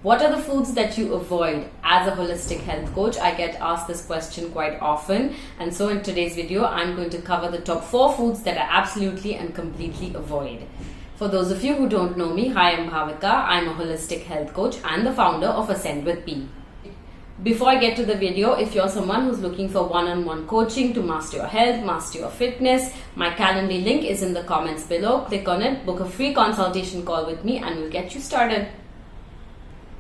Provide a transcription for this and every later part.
What are the foods that you avoid as a holistic health coach? I get asked this question quite often, and so in today's video I'm going to cover the top 4 foods that I absolutely and completely avoid. For those of you who don't know me, hi, I'm Bhavika. I'm a holistic health coach and the founder of Ascend with P. Before I get to the video, if you're someone who's looking for one-on-one coaching to master your health, master your fitness, my Calendly link is in the comments below. Click on it, book a free consultation call with me, and we'll get you started.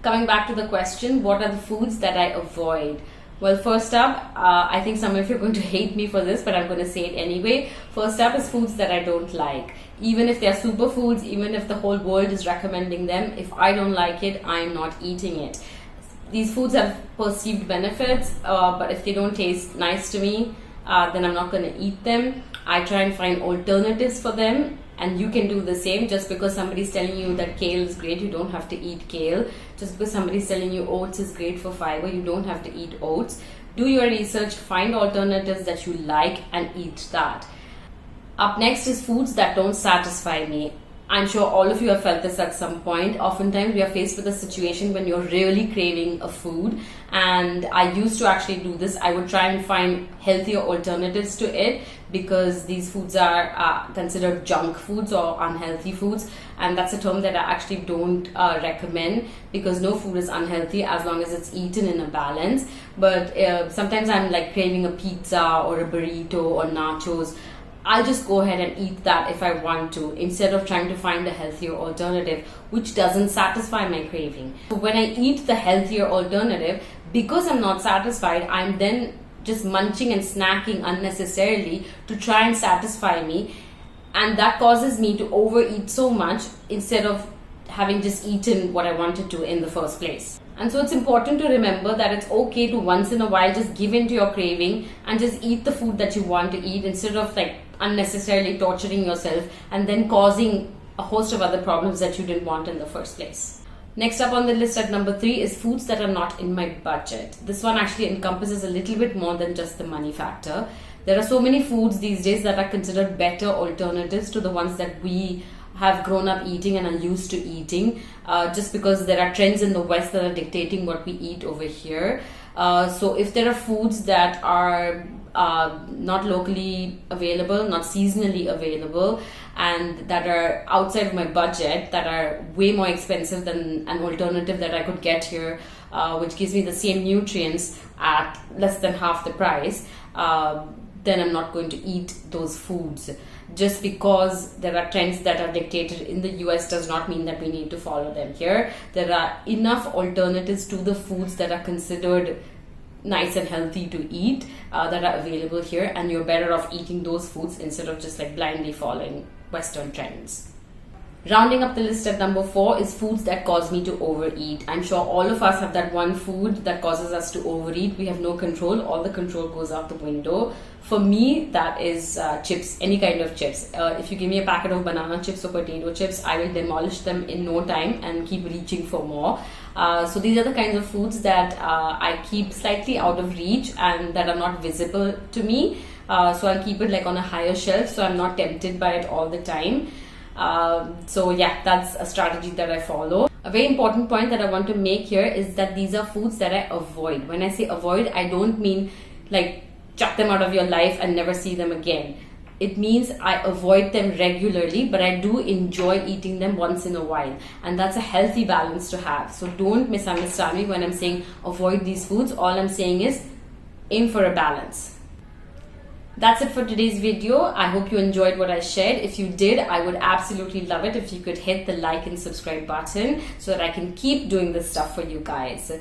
Coming back to the question, what are the foods that I avoid? Well, first up, I think some of you are going to hate me for this, but I'm going to say it anyway. First up is foods that I don't like. Even if they're superfoods, even if the whole world is recommending them, if I don't like it, I'm not eating it. These foods have perceived benefits, but if they don't taste nice to me, then I'm not going to eat them. I try and find alternatives for them, and you can do the same. Just because somebody's telling you that kale is great, you don't have to eat kale. Just because somebody's telling you oats is great for fiber, you don't have to eat oats. Do your research, find alternatives that you like, and eat that. Up next is foods that don't satisfy me. I'm sure all of you have felt this at some point. Oftentimes we are faced with a situation when you're really craving a food, and I used to actually do this. I would try and find healthier alternatives to it because these foods are considered junk foods or unhealthy foods, and that's a term that I actually don't recommend, because no food is unhealthy as long as it's eaten in a balance. But sometimes I'm like craving a pizza or a burrito or nachos. I'll just go ahead and eat that if I want to, instead of trying to find a healthier alternative which doesn't satisfy my craving. So when I eat the healthier alternative, because I'm not satisfied, I'm then just munching and snacking unnecessarily to try and satisfy me, and that causes me to overeat so much instead of having just eaten what I wanted to in the first place. And so it's important to remember that it's okay to once in a while just give in to your craving and just eat the food that you want to eat, instead of like unnecessarily torturing yourself and then causing a host of other problems that you didn't want in the first place. Next up on the list at number 3 is foods that are not in my budget. This one actually encompasses a little bit more than just the money factor. There are so many foods these days that are considered better alternatives to the ones that we have grown up eating and are used to eating, just because there are trends in the West that are dictating what we eat over here. So if there are foods that are not locally available, not seasonally available, and that are outside of my budget, that are way more expensive than an alternative that I could get here, which gives me the same nutrients at less than half the price, then I'm not going to eat those foods. Just because there are trends that are dictated in the US does not mean that we need to follow them here. There are enough alternatives to the foods that are considered nice and healthy to eat that are available here, and you're better off eating those foods instead of just like blindly following Western trends. Rounding up the list at number 4 is foods that cause me to overeat. I'm sure all of us have that one food that causes us to overeat. We have no control. All the control goes out the window. For me, that is chips, any kind of chips. If you give me a packet of banana chips or potato chips, I will demolish them in no time and keep reaching for more. So these are the kinds of foods that I keep slightly out of reach and that are not visible to me. So I'll keep it like on a higher shelf so I'm not tempted by it all the time. So yeah, that's a strategy that I follow. A very important point that I want to make here is that these are foods that I avoid. When I say avoid, I don't mean like chuck them out of your life and never see them again. It means I avoid them regularly, but I do enjoy eating them once in a while, and that's a healthy balance to have. So don't misunderstand me when I'm saying avoid these foods. All I'm saying is aim for a balance. That's it for today's video. I hope you enjoyed what I shared. If you did, I would absolutely love it if you could hit the like and subscribe button so that I can keep doing this stuff for you guys.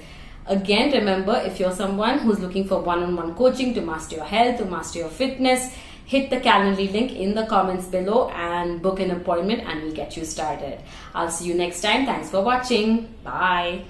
Again, remember, if you're someone who's looking for one-on-one coaching to master your health, to master your fitness, hit the Calendly link in the comments below and book an appointment and we'll get you started. I'll see you next time. Thanks for watching. Bye.